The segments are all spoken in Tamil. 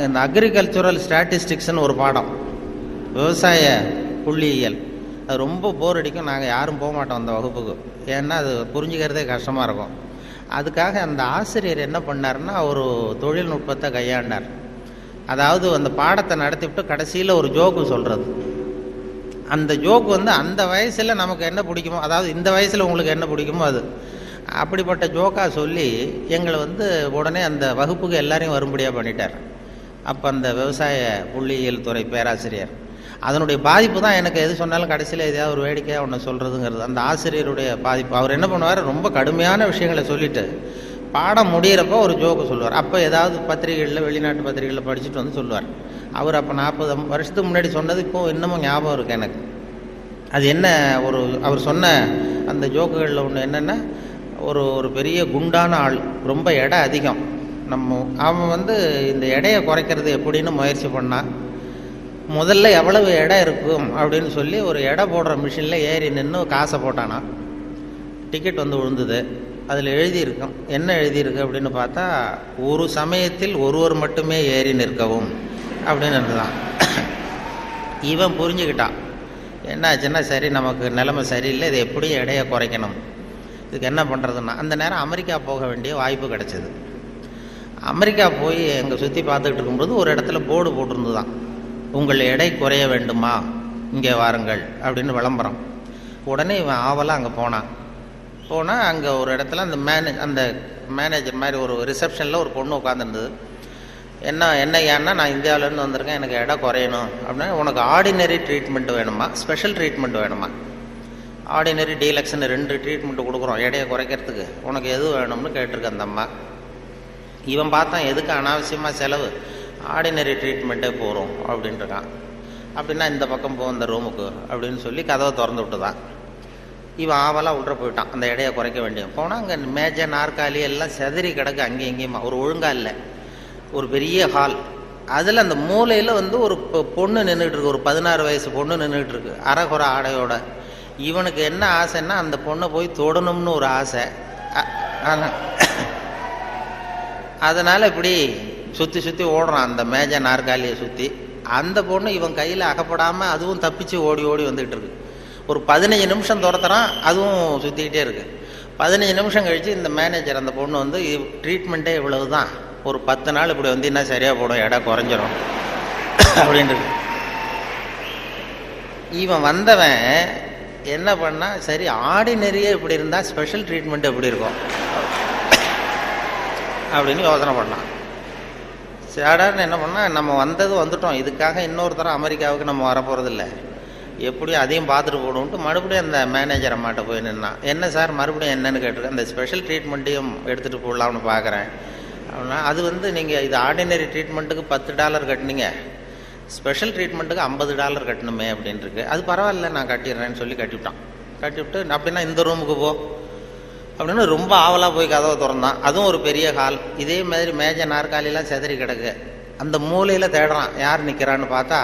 இந்த அக்ரிகல்ச்சுரல் ஸ்டாட்டிஸ்டிக்ஸ்னு ஒரு பாடம், விவசாய புள்ளியியல். அது ரொம்ப போர் அடிக்கும். நாங்கள் யாரும் போக மாட்டோம் அந்த வகுப்புக்கு. ஏன்னா அது புரிஞ்சுக்கிறதே கஷ்டமாக இருக்கும். அதுக்காக அந்த ஆசிரியர் என்ன பண்ணார்னா, ஒரு தொழில்நுட்பத்தை கையாண்டார். அதாவது அந்த பாடத்தை நடத்திவிட்டு கடைசியில் ஒரு ஜோக்கு சொல்கிறது. அந்த ஜோக்கு அந்த வயசில் நமக்கு என்ன பிடிக்குமோ, அதாவது இந்த வயசில் உங்களுக்கு என்ன பிடிக்குமோ அது அப்படிப்பட்ட ஜோக்காக சொல்லி எங்களை உடனே அந்த வகுப்புக்கு எல்லாரையும் வரும்படியாக பண்ணிட்டார். அப்போ அந்த விவசாய புள்ளியியல் துறை பேராசிரியர், அதனுடைய பாதிப்பு தான் எனக்கு எது சொன்னாலும் கடைசியில் எதையாவது ஒரு வேடிக்கையாக ஒன்று சொல்கிறதுங்கிறது. அந்த ஆசிரியருடைய பாதிப்பு. அவர் என்ன பண்ணுவார், ரொம்ப கடுமையான விஷயங்களை சொல்லிவிட்டு பாடம் முடிகிறப்போ ஒரு ஜோக்கு சொல்லுவார். அப்போ ஏதாவது பத்திரிகைகளில், வெளிநாட்டு பத்திரிகைகளில் படிச்சுட்டு சொல்லுவார். அவர் அப்போ 40 வருஷத்துக்கு முன்னாடி சொன்னது இப்போது இன்னமும் ஞாபகம் இருக்குது எனக்கு. அது என்ன, அவர் சொன்ன அந்த ஜோக்குகளில் ஒன்று என்னென்னா, ஒரு பெரிய குண்டான ஆள், ரொம்ப எடை அதிகம். அவன் இந்த எடையை குறைக்கிறது எப்படின்னு முயற்சி பண்ணான். முதல்ல எவ்வளவு எடை இருக்கும் அப்படின்னு சொல்லி ஒரு எடை போடுற மிஷினில் ஏறி நின்று காசை போட்டானா. டிக்கெட் விழுந்தது. அதில் எழுதியிருக்கும், என்ன எழுதியிருக்கு அப்படின்னு பார்த்தா, ஒரு சமயத்தில் ஒருவர் மட்டுமே ஏறி நிற்கவும் அப்படின்னு இருந்துதான். இவன் புரிஞ்சுக்கிட்டான் என்ன ஆச்சுன்னா, சரி நமக்கு நிலைமை சரியில்லை, இது எப்படியும் எடையை குறைக்கணும், இதுக்கு என்ன பண்ணுறதுன்னா, அந்த நேரம் அமெரிக்கா போக வேண்டிய வாய்ப்பு கிடச்சிது. அமெரிக்கா போய் எங்கே சுற்றி பார்த்துக்கிட்டு இருக்கும்போது ஒரு இடத்துல போர்டு போட்டிருந்துதான், உங்கள் எடை குறைய வேண்டுமா இங்கே வாருங்கள் அப்படின்னு விளம்பரம். உடனே இவன் ஆவலாக அங்கே போனான். அங்கே ஒரு இடத்துல அந்த மேனேஜர் மாதிரி ஒரு ரிசப்ஷனில் ஒரு பொண்ணு உட்காந்துருந்தது. என்ன ஏன்னா, நான் இந்தியாவிலேருந்து வந்திருக்கேன், எனக்கு எடை குறையணும் அப்படின்னா, உனக்கு ஆர்டினரி ட்ரீட்மெண்ட் வேணுமா, ஸ்பெஷல் ட்ரீட்மெண்ட் வேணுமா, ஆர்டினரி டீலக்ஸ்ன்னு 2 ட்ரீட்மெண்ட்டு கொடுக்குறோம் எடையை குறைக்கிறதுக்கு, உனக்கு எது வேணும்னு கேட்டிருக்கு அந்த அம்மா. இவன் பார்த்தான், எதுக்கு அனாவசியமாக செலவு, ஆர்டினரி ட்ரீட்மெண்ட்டே போகிறோம் அப்படின்ட்டுருக்கான். அப்படின்னா இந்த பக்கம் போ இந்த ரூமுக்கு அப்படின்னு சொல்லி கதவை திறந்து விட்டு தான் இவன் ஆவலாக உள்ள போயிட்டான். அந்த எடையை குறைக்க வேண்டிய போனால் அங்கே மேஜை நாற்காலி எல்லாம் செதறி கிடக்கு, அங்கேயும் இங்கேயுமா, ஒரு ஒழுங்காக இல்லை. ஒரு பெரிய ஹால், அதில் அந்த மூலையில் ஒரு பொண்ணு நின்றுட்டு இருக்கு, ஒரு 16 வயசு பொண்ணு நின்றுட்டு இருக்கு, அரைகுறை ஆடையோட. இவனுக்கு என்ன ஆசைன்னா, அந்த பொண்ணை போய் தொடணும்னு ஒரு ஆசை. அதனால் இப்படி சுற்றி சுற்றி ஓடுறான் அந்த மேஜை நாற்காலியை சுற்றி. அந்த பொண்ணு இவன் கையில் அகப்படாமல் அதுவும் தப்பிச்சு ஓடி ஓடி வந்துக்கிட்டு இருக்கு. ஒரு 15 நிமிஷம் துரத்துறான், அதுவும் சுற்றிக்கிட்டே இருக்கு. 15 நிமிஷம் கழித்து இந்த மேனேஜர், அந்த பொண்ணு ட்ரீட்மெண்ட்டே இவ்வளவு தான், ஒரு 10 நாள் இப்படி வந்தீங்கன்னா சரியாக போடும், எடை குறைஞ்சிரும் அப்படின்ட்டு. இவன் வந்தவன் என்ன பண்ணா, சரி ஆர்டினரியே இப்படி இருந்தால் ஸ்பெஷல் ட்ரீட்மெண்ட் எப்படி இருக்கும் அப்படின்னு யோசனை பண்ணான். சாடார்னு என்ன பண்ணால், நம்ம வந்துட்டோம், இதுக்காக இன்னொரு தரம் அமெரிக்காவுக்கு நம்ம வரப்போகிறதில்ல, எப்படியும் அதையும் பார்த்துட்டு போடுவோம்ட்டு மறுபடியும் அந்த மேனேஜர் அம்மாட்ட போய் நின்னான். என்ன சார் மறுபடியும் என்னன்னு கேட்டிருக்கேன், அந்த ஸ்பெஷல் ட்ரீட்மெண்ட்டையும் எடுத்துகிட்டு போடலாம்னு பார்க்குறேன் அப்படின்னா, அது நீங்கள் இது ஆர்டினரி ட்ரீட்மெண்ட்டுக்கு $10 கட்டினீங்க, ஸ்பெஷல் ட்ரீட்மெண்ட்டுக்கு $50 கட்டணுமே அப்படின்ட்டுருக்கு. அது பரவாயில்ல நான் கட்டிடுறேன்னு சொல்லி கட்டிவிட்டு அப்படின்னா இந்த ரூமுக்கு போ அப்படின்னு ரொம்ப ஆவலாக போய் கதவை திறந்தான். அதுவும் ஒரு பெரிய ஹால், இதே மாதிரி மேஜை நாற்காலிலாம் செதறி கிடக்கு. அந்த மூலையில் தேடுறான், யார் நிற்கிறான்னு பார்த்தா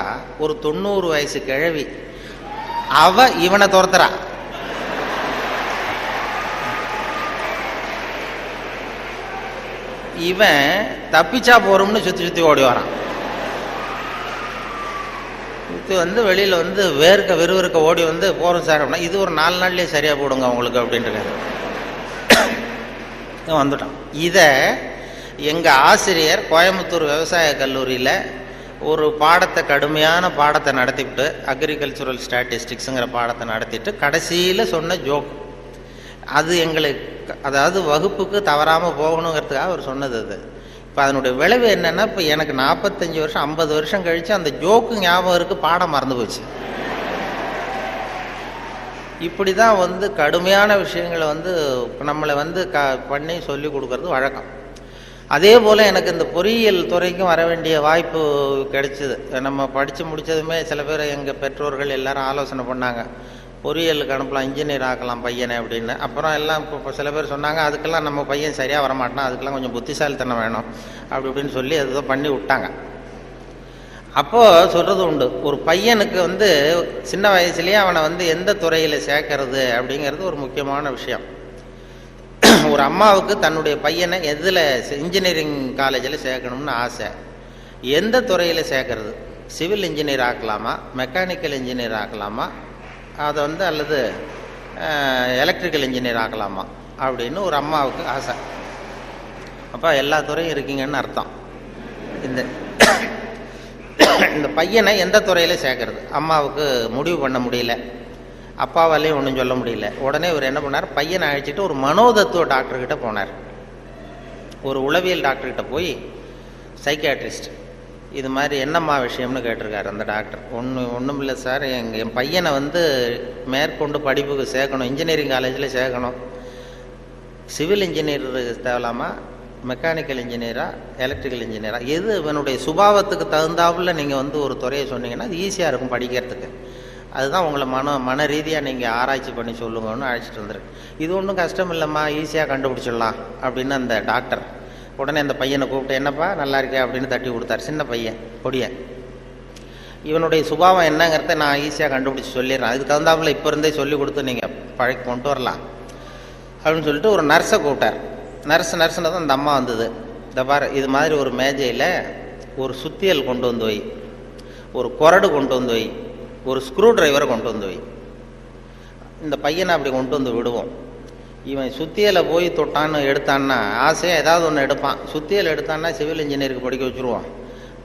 ஒரு 90 வயசு கிழவி. அவ இவனை துரத்துறா. இவன் தப்பிச்சா போறோம்னு சுற்றி சுற்றி ஓடி வரான். சுற்றி வெளியில் விறுவிறுக்க ஓடி போகிறோம் சார் அப்படின்னா, இது ஒரு 4 நாள்லேயே சரியாக போடுங்க உங்களுக்கு அப்படின்ட்டு வந்துட்டான். இதை எங்கள் ஆசிரியர் கோயம்புத்தூர் விவசாய கல்லூரியில் ஒரு கடுமையான பாடத்தை நடத்திவிட்டு, அக்ரிகல்ச்சுரல் ஸ்டாட்டிஸ்டிக்ஸுங்கிற பாடத்தை நடத்திட்டு கடைசியில் சொன்ன ஜோக் அது எங்களுக்கு, அதாவது வகுப்புக்கு தவறாமல் போகணுங்கிறதுக்காக அவர் சொன்னது. அது இப்போ அதனுடைய விளைவு என்னென்னா, இப்போ எனக்கு 45 வருஷம் 50 வருஷம் கழித்து அந்த ஜோக்கு ஞாபகம் இருக்குது, பாடம் மறந்து போச்சு. இப்படி தான் கடுமையான விஷயங்களை நம்மளை பண்ணி சொல்லி கொடுக்கறது வழக்கம். அதே போல் எனக்கு இந்த பொறியியல் துறைக்கும் வர வேண்டிய வாய்ப்பு கிடைச்சிது. நம்ம படித்து முடித்ததுமே சில பேர் எங்கள் பெற்றோர்கள் எல்லாரும் ஆலோசனை பண்ணாங்க, பொறியியலுக்கு அனுப்பலாம், இன்ஜினியர் ஆக்கலாம் பையனை அப்படின்னு. அப்புறம் எல்லாம் இப்போ சில பேர் சொன்னாங்க, அதுக்கெல்லாம் நம்ம பையன் சரியாக வரமாட்டான், அதுக்கெல்லாம் கொஞ்சம் புத்திசாலித்தனம் வேணும் அப்படி இப்படின்னு சொல்லி அதுதான் பண்ணி விட்டாங்க. அப்போது சொல்கிறது உண்டு, ஒரு பையனுக்கு சின்ன வயசுலேயே அவனை எந்த துறையில் சேர்க்கறது அப்படிங்கிறது ஒரு முக்கியமான விஷயம். ஒரு அம்மாவுக்கு தன்னுடைய பையனை எதில் இன்ஜினியரிங் காலேஜில் சேர்க்கணும்னு ஆசை. எந்த துறையில் சேர்க்கறது, சிவில் இன்ஜினியர் ஆக்கலாமா, மெக்கானிக்கல் இன்ஜினியர் ஆக்கலாமா, அதை அல்லது எலக்ட்ரிக்கல் இன்ஜினியர் ஆக்கலாமா அப்படின்னு ஒரு அம்மாவுக்கு ஆசை. அப்போ எல்லா துறையும் இருக்கீங்கன்னு அர்த்தம். இந்த பையனை எந்த துறையில் சேர்க்கறது அம்மாவுக்கு முடிவு பண்ண முடியல, அப்பாவாலையும் ஒன்றும் சொல்ல முடியல. உடனே இவர் என்ன பண்ணார், பையனை அழைச்சிட்டு ஒரு மனோதத்துவ டாக்டர்கிட்ட போனார். ஒரு உளவியல் டாக்டர்கிட்ட போய் சைக்கியாட்ரிஸ்ட் இது மாதிரி என்னம்மா விஷயம்னு கேட்டிருக்காரு அந்த டாக்டர். ஒன்றும் இல்லை சார், என் பையனை மேற்கொண்டு படிப்புக்கு சேர்க்கணும், இன்ஜினியரிங் காலேஜில் சேர்க்கணும். சிவில் இன்ஜினியர் தேவலாமா, மெக்கானிக்கல் இன்ஜினியரா, எலக்ட்ரிக்கல் இன்ஜினியரா, எது இவனுடைய சுபாவத்துக்கு தகுந்தாப்புல நீங்கள் ஒரு துறையை சொன்னீங்கன்னா அது ஈஸியாக இருக்கும் படிக்கிறதுக்கு. அதுதான் உங்களை மன ரீதியாக நீங்கள் ஆராய்ச்சி பண்ணி சொல்லுங்கன்னு அழைச்சிட்டு வந்துருக்கு. இது ஒன்றும் கஷ்டம் இல்லைம்மா, ஈஸியாக கண்டுபிடிச்சிடலாம் அப்படின்னு அந்த டாக்டர் உடனே அந்த பையனை கூப்பிட்டு, என்னப்பா நல்லா இருக்கே அப்படின்னு தட்டி கொடுத்தார். சின்ன பையன் பொடிய, இவனுடைய சுபாவம் என்னங்கிறத நான் ஈஸியாக கண்டுபிடிச்சி சொல்லிடுறேன், அதுக்கு தகுந்தாப்புல இப்போ இருந்தே சொல்லி கொடுத்து நீங்கள் பழக்கி கொண்டு வரலாம் அப்படின்னு சொல்லிட்டு ஒரு நர்ஸை கூப்பிட்டார். நர்ஸ்னு தான் அந்த அம்மா வந்தது. இந்த பாரு, இது மாதிரி ஒரு மேஜையில் ஒரு சுத்தியல் கொண்டு வந்து வை, ஒரு கொரடு கொண்டு வந்து வை, ஒரு ஸ்க்ரூ டிரைவரை கொண்டு வந்து வை. இந்த பையனை அப்படி கொண்டு வந்து விடுவோம். இவன் சுத்தியலை போய் தொட்டான்னு எடுத்தான்னா ஆசையாக ஏதாவது ஒன்று எடுப்பான். சுத்தியல் எடுத்தான்னா சிவில் இன்ஜினியருக்கு படிக்க வச்சுருவான்,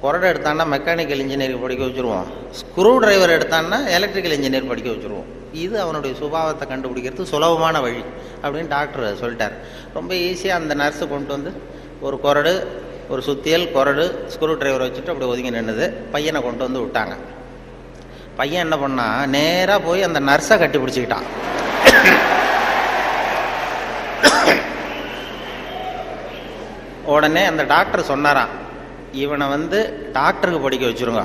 கொரடை எடுத்தான்னா மெக்கானிக்கல் இன்ஜினியருக்கு படிக்க வச்சுருவான், ஸ்க்ரூ டிரைவர் எடுத்தான்னா எலக்ட்ரிக்கல் இன்ஜினியர் படிக்க வச்சுருவோம். இது அவனுடைய சுபாவத்தை கண்டுபிடிக்கிறது சுலபமான வழி அப்படின்னு டாக்டர் சொல்லிட்டார். ரொம்ப ஈஸியாக அந்த நர்ஸு கொண்டு வந்து ஒரு கொரடு, ஒரு சுத்தியல், கொரடு, ஸ்க்ரூ டிரைவர் வச்சுட்டு அப்படி ஒதுங்கி நின்றுது. பையனை கொண்டு வந்து விட்டாங்க. பையன் என்ன பண்ணா, நேராக போய் அந்த நர்ஸை கட்டி பிடிச்சிக்கிட்டான். உடனே அந்த டாக்டர் சொன்னாராம், இவனை டாக்டருக்கு படிக்க வச்சிருங்க,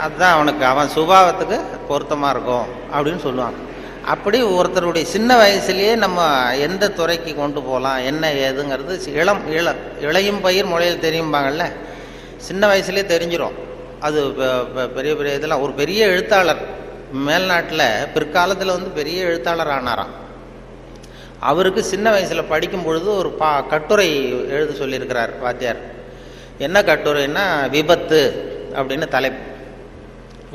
அதுதான் அவன் சுபாவத்துக்கு பொருத்தமாக இருக்கும் அப்படின்னு சொல்லுவாங்க. அப்படி ஒருத்தருடைய சின்ன வயசுலேயே நம்ம எந்த துறைக்கு கொண்டு போகலாம் என்ன ஏதுங்கிறது இளையும் பயிர் முளையில் தெரியும்பாங்கள்ல, சின்ன வயசுலேயே தெரிஞ்சிடும். அது பெரிய பெரிய இதெல்லாம் ஒரு பெரிய எழுத்தாளர் மேல்நாட்டில் பிற்காலத்தில் பெரிய எழுத்தாளர் ஆனாராம். அவருக்கு சின்ன வயசில் படிக்கும் பொழுது ஒரு கட்டுரை எழுத சொல்லியிருக்கிறார் வாத்தியார். என்ன கட்டுரைன்னா விபத்து அப்படின்னு தலைப்பு.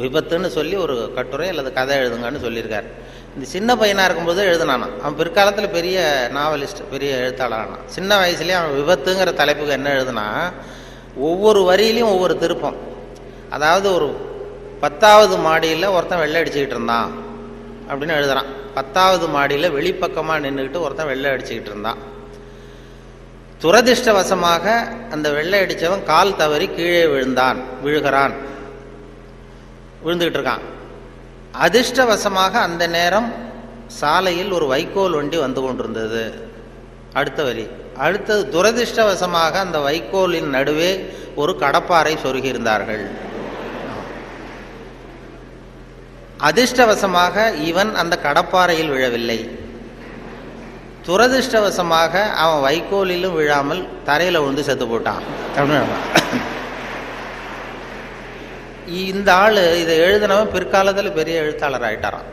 விபத்துன்னு சொல்லி ஒரு கட்டுரை அல்லது கதை எழுதுங்கன்னு சொல்லியிருக்கார். இந்த சின்ன பையனாக இருக்கும்போது எழுதினானா. அவன் பிற்காலத்தில் பெரிய நாவலிஸ்ட், பெரிய எழுத்தாளர் ஆனான். சின்ன வயசுலேயே அவன் விபத்துங்கிற தலைப்புக்கு என்ன எழுதுனா, ஒவ்வொரு வரியிலையும் ஒவ்வொரு திருப்பம். அதாவது ஒரு 10வது மாடியில் ஒருத்தன் வெள்ளை அடிச்சுக்கிட்டு இருந்தான் அப்படின்னு எழுதுறான். 10வது மாடியில் வெளிப்பக்கமாக நின்றுக்கிட்டு ஒருத்தன் வெள்ளை அடிச்சுக்கிட்டு இருந்தான். துரதிர்ஷ்டவசமாக அந்த வெள்ளை அடித்தவன் கால் தவறி கீழே விழுகிறான், விழுந்துக்கிட்டு இருக்கான். அதிர்ஷ்டவசமாக அந்த நேரம் சாலையில் ஒரு வைக்கோல் வண்டி வந்து கொண்டிருந்தது. அடுத்த வரி. அடுத்தது, துரதிர்ஷ்டவசமாக அந்த வைக்கோலின் நடுவே ஒரு கடப்பாரை சொருகியிருந்தார்கள். அதிர்ஷ்டவசமாக இவன் அந்த கடப்பாறையில் விழவில்லை. துரதிர்ஷ்டவசமாக அவன் வைக்கோலிலும் விழாமல் தரையில் விழுந்து செத்து போட்டான் அப்படின்னு. இந்த ஆள் இதை எழுதினவன் பிற்காலத்தில் பெரிய எழுத்தாளர் ஆகிட்டாரான்,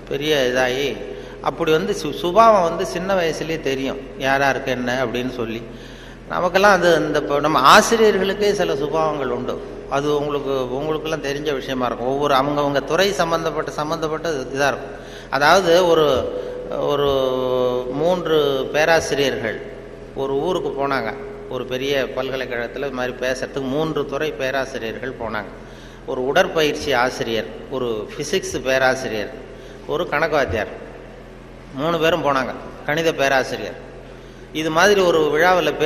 பெரிய இதாகி. அப்படி சுபாவம் சின்ன வயசுலேயே தெரியும் யார் யாருக்கு என்ன அப்படின்னு சொல்லி. நமக்கெல்லாம் அது இப்போ நம்ம ஆசிரியர்களுக்கே சில சுபாவங்கள் உண்டு. அது உங்களுக்கெல்லாம் தெரிஞ்ச விஷயமா இருக்கும். ஒவ்வொரு அவங்கவுங்க துறை சம்மந்தப்பட்ட இதாக இருக்கும். அதாவது ஒரு 3 பேராசிரியர்கள் ஒரு ஊருக்கு போனாங்க. ஒரு பெரிய பல்கலைக்கழகத்தில் இது மாதிரி பேசுறதுக்கு 3 துறை பேராசிரியர்கள் போனாங்க. ஒரு உடற்பயிற்சி ஆசிரியர், ஒரு ஃபிசிக்ஸ் பேராசிரியர், ஒரு கணக்கு வாத்தியார், 3 பேரும் போனாங்க. கணித பேராசிரியர். இது மாதிரி ஒரு விழாவில்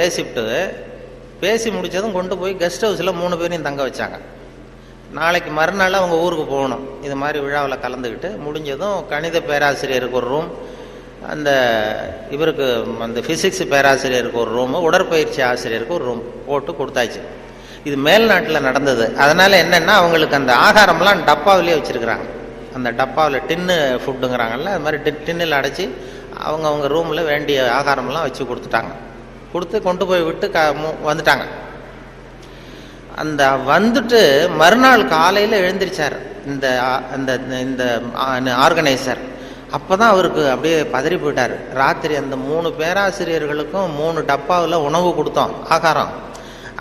பேசி முடித்ததும் கொண்டு போய் கெஸ்ட் ஹவுஸில் 3 பேரையும் தங்க வச்சாங்க. நாளைக்கு மறுநாள் அவங்க ஊருக்கு போகணும். இது மாதிரி விழாவில் கலந்துக்கிட்டு முடிஞ்சதும் கணித பேராசிரியருக்கு ஒரு ரூம், இவருக்கு அந்த ஃபிசிக்ஸ் பேராசிரியருக்கு ஒரு ரூமு, உடற்பயிற்சி ஆசிரியருக்கு ஒரு ரூம் போட்டு கொடுத்தாச்சு. இது மேல்நாட்டில் நடந்தது. அதனால் என்னென்னா அவங்களுக்கு அந்த ஆகாரம்லாம் டப்பாவிலே வச்சுருக்குறாங்க. அந்த டப்பாவில் டின்னு ஃபுட்டுங்கிறாங்கல்ல, அது மாதிரி டின்னில் அடைச்சி அவங்க ரூமில் வேண்டிய ஆகாரம்லாம் வச்சு கொடுத்து கொண்டு போய் விட்டு வந்துட்டாங்க. அந்த வந்துட்டு மறுநாள் காலையில் எழுந்திரிச்சார் இந்த ஆர்கனைசர். அப்போ தான் அவருக்கு அப்படியே பதறி போயிட்டார். ராத்திரி அந்த 3 பேராசிரியர்களுக்கும் 3 டப்பாவில் உணவு கொடுத்தோம், ஆகாரம்.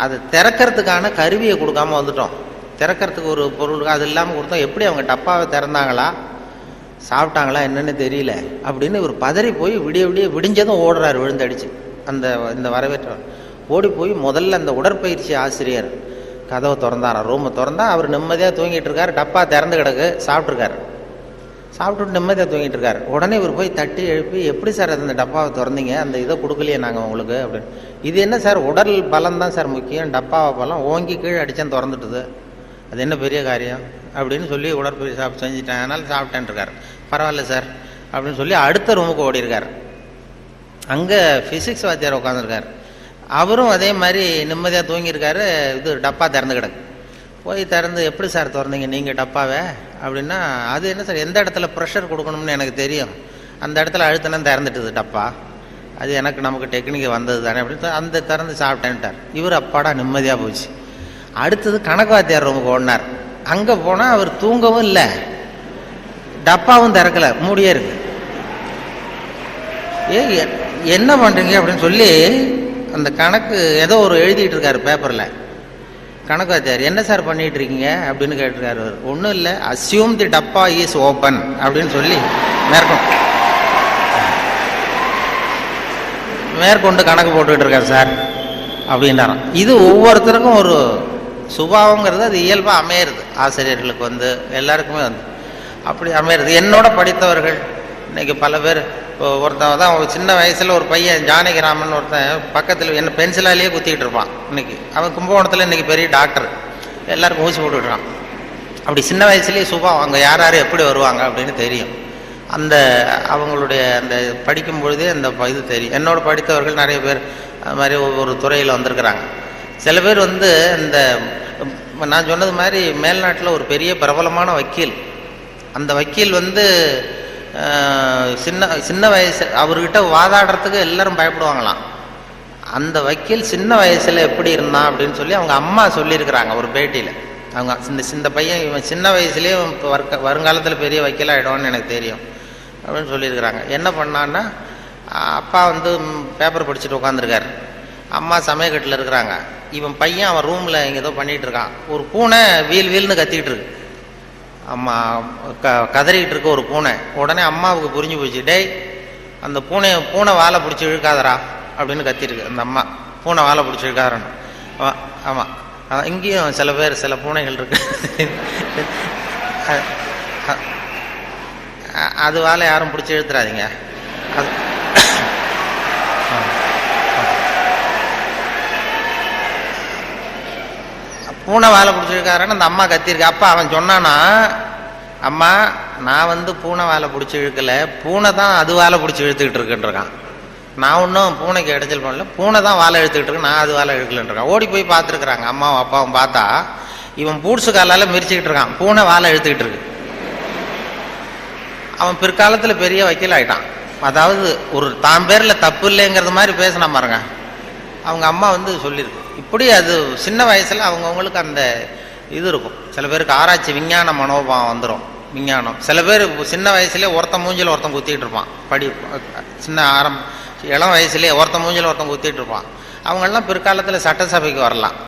அதை திறக்கிறதுக்கான கருவியை கொடுக்காம வந்துட்டோம். திறக்கிறதுக்கு ஒரு பொருள் அது இல்லாமல் கொடுத்தோம். எப்படி அவங்க டப்பாவை திறந்தாங்களா சாப்பிட்டாங்களா என்னன்னு தெரியல அப்படின்னு இவர் பதறி போய் விடிஞ்சதும் ஓடுறாரு விழுந்தடிச்சு. இந்த வரவேற்றவர் ஓடி போய் முதல்ல அந்த உடற்பயிற்சி ஆசிரியர் கதவை திறந்தாராம். ரூமை திறந்தா அவர் நிம்மதியாக தூங்கிட்டு இருக்காரு. டப்பா திறந்து கிடக்கு, சாப்பிட்ருக்காரு. சாப்பிட்டுட்டு நிம்மதியாக தூங்கிட்டு இருக்காரு. உடனே இவர் போய் தட்டி எழுப்பி, எப்படி சார் அந்த டப்பாவை திறந்தீங்க, அந்த இதை கொடுக்கலையே நாங்கள் உங்களுக்கு அப்படின்னு. இது என்ன சார், உடல் பலம் தான் சார் முக்கியம், டப்பாவை பலம் ஓங்கி கீழே அடித்தேன் திறந்துட்டுது, அது என்ன பெரிய காரியம் அப்படின்னு சொல்லி உடற்பயிற்சி செஞ்சுட்டேன், அதனால சாப்பிட்டேன் இருக்கார். பரவாயில்ல சார் அப்படின்னு சொல்லி அடுத்த ரூமுக்கு ஓடி இருக்கார். அங்கே ஃபிசிக்ஸ் வாத்தியார் உட்காந்துருக்கார். அவரும் அதே மாதிரி நிம்மதியாக தூங்கியிருக்காரு. இது டப்பா திறந்து கிடக்கு. போய் திறந்து, எப்படி சார் திறந்தீங்க நீங்கள் டப்பாவை அப்படின்னா, அது என்ன சார், எந்த இடத்துல ப்ரெஷர் கொடுக்கணும்னு எனக்கு தெரியும், அந்த இடத்துல அழுத்தினா திறந்துட்டுது டப்பா, அது நமக்கு டெக்னிக் வந்தது தானே அப்படின்னு அந்த திறந்து சாப்பிட்டேன்ட்டார். இவர் அப்பாடா நிம்மதியாக போச்சு. அடுத்தது கணக்கு வாத்தியார் ரூமுக்கு ஓடினார். அங்கே போனால் அவர் தூங்கவும் இல்லை, டப்பாவும் திறக்கலை, மூடியே இருக்கு. என்ன பண்ணுறீங்க அப்படின்னு சொல்லி அந்த கணக்கு ஏதோ ஒரு எழுதிட்டு இருக்காரு பேப்பரில். கணக்கு வாத்தியார், என்ன சார் பண்ணிட்டு இருக்கீங்க அப்படின்னு கேட்டிருக்காரு. ஒன்றும் இல்லை, அஸ்யூம் தி டப்பா இஸ் ஓப்பன் அப்படின்னு சொல்லி மேற்கொண்டு கணக்கு போட்டுக்கிட்டு இருக்காரு சார் அப்படின்றாராம். இது ஒவ்வொருத்தருக்கும் ஒரு சுபாவங்கிறது அது இயல்பாக அமையிறது. ஆசிரியர்களுக்கு எல்லாருக்குமே அப்படி அமையிறது. என்னோட படித்தவர்கள் இன்னைக்கு பல பேர், ஒருத்தன் தான் சின்ன வயசில் ஒரு பையன் ஜானகிராமன் ஒருத்தன் பக்கத்தில் என்ன பென்சிலாலேயே குத்திக்கிட்டு இருப்பான். இன்னைக்கு அவன் கும்பகோணத்தில் இன்னைக்கு பெரிய டாக்டர், எல்லாருக்கும் ஊசி போட்டுக்கிட்டான். அப்படி சின்ன வயசுலேயே சுபாவம், அங்கே யார் யார் எப்படி வருவாங்க அப்படின்னு தெரியும். அவங்களுடைய அந்த படிக்கும் பொழுதே அந்த இது தெரியும். என்னோட படித்தவர்கள் நிறைய பேர் அது மாதிரி ஒவ்வொரு துறையில் வந்திருக்கிறாங்க. சில பேர் இந்த நான் சொன்னது மாதிரி மேல்நாட்டில் ஒரு பெரிய பிரபலமான வக்கீல். அந்த வக்கீல் சின்ன வயசு அவர்கிட்ட வாதாடுறதுக்கு எல்லாரும் பயப்படுவாங்களாம். அந்த வக்கீல் சின்ன வயசுல எப்படி இருந்தான் அப்படின்னு சொல்லி அவங்க அம்மா சொல்லியிருக்கிறாங்க ஒரு பேட்டியில். அவங்க இந்த பையன் இவன் சின்ன வயசுலேயே வருங்காலத்தில் பெரிய வக்கீல் ஆகிடுவான்னு எனக்கு தெரியும் அப்படின்னு சொல்லியிருக்கிறாங்க. என்ன பண்ணான்னா, அப்பா பேப்பர் படிச்சுட்டு உட்காந்துருக்காரு, அம்மா சமயக்கட்டில் இருக்கிறாங்க. இவன் பையன் அவன் ரூமில் இங்கே ஏதோ பண்ணிகிட்டு இருக்கான். ஒரு பூனை வீல்னு கத்திக்கிட்டு இருக்கு. அம்மா கதறிக்கிட்டு இருக்க ஒரு பூனை. உடனே அம்மாவுக்கு புரிஞ்சு போச்சு, டேய் அந்த பூனை வாழை பிடிச்சி இழுக்காதரா அப்படின்னு கத்திருக்கு அந்த அம்மா. பூனை வாழை பிடிச்சி இழுக்காதரன்னு. ஆமாம், இங்கேயும் சில பூனைகள் இருக்கு, அது வாழை யாரும் பிடிச்சி இழுத்துறாதீங்க. அது பூனை வாழை பிடிச்சிருக்காருன்னு அந்த அம்மா கத்திருக்கு. அப்பா அவன் சொன்னானா, அம்மா நான் பூனை வாழை பிடிச்சி இழுக்கல, பூனை தான் அது வாழை பிடிச்சி இழுத்துக்கிட்டு இருக்குன்றான். நான் ஒன்றும் பூனைக்கு இடைஞ்சல் பண்ணல, பூனை தான் வாழை இழுத்துக்கிட்டு இருக்கு, நான் அது வாழை இழுக்கலன்றான். ஓடி போய் பார்த்துருக்குறாங்க அம்மாவும் அப்பாவும். பார்த்தா இவன் பூட்ஸு காலால் மிரிச்சுக்கிட்டு இருக்கான், பூனை வாழை இழுத்துக்கிட்டு இருக்கு. அவன் பிற்காலத்தில் பெரிய வக்கீல் ஆகிட்டான். அதாவது ஒரு தான் பேரில் தப்பு இல்லைங்கிறது மாதிரி பேசினா பாருங்க. அவங்க அம்மா சொல்லியிருக்கு. இப்படி அது சின்ன வயசில் அவங்கவுங்களுக்கு அந்த இது இருக்கும். சில பேருக்கு ஆராய்ச்சி விஞ்ஞான மனோபாவம் வந்துடும். விஞ்ஞானம் சில பேர் சின்ன வயசுலேயே ஒருத்தன் மூஞ்சில் ஒருத்தன் குத்திட்டு இருப்பான். இளம் வயசுலேயே ஒருத்தன் மூஞ்சில் ஒருத்தன் குத்திட்டு இருப்பான். அவங்கெல்லாம் பிற்காலத்தில் சட்டசபைக்கு வரலாம்.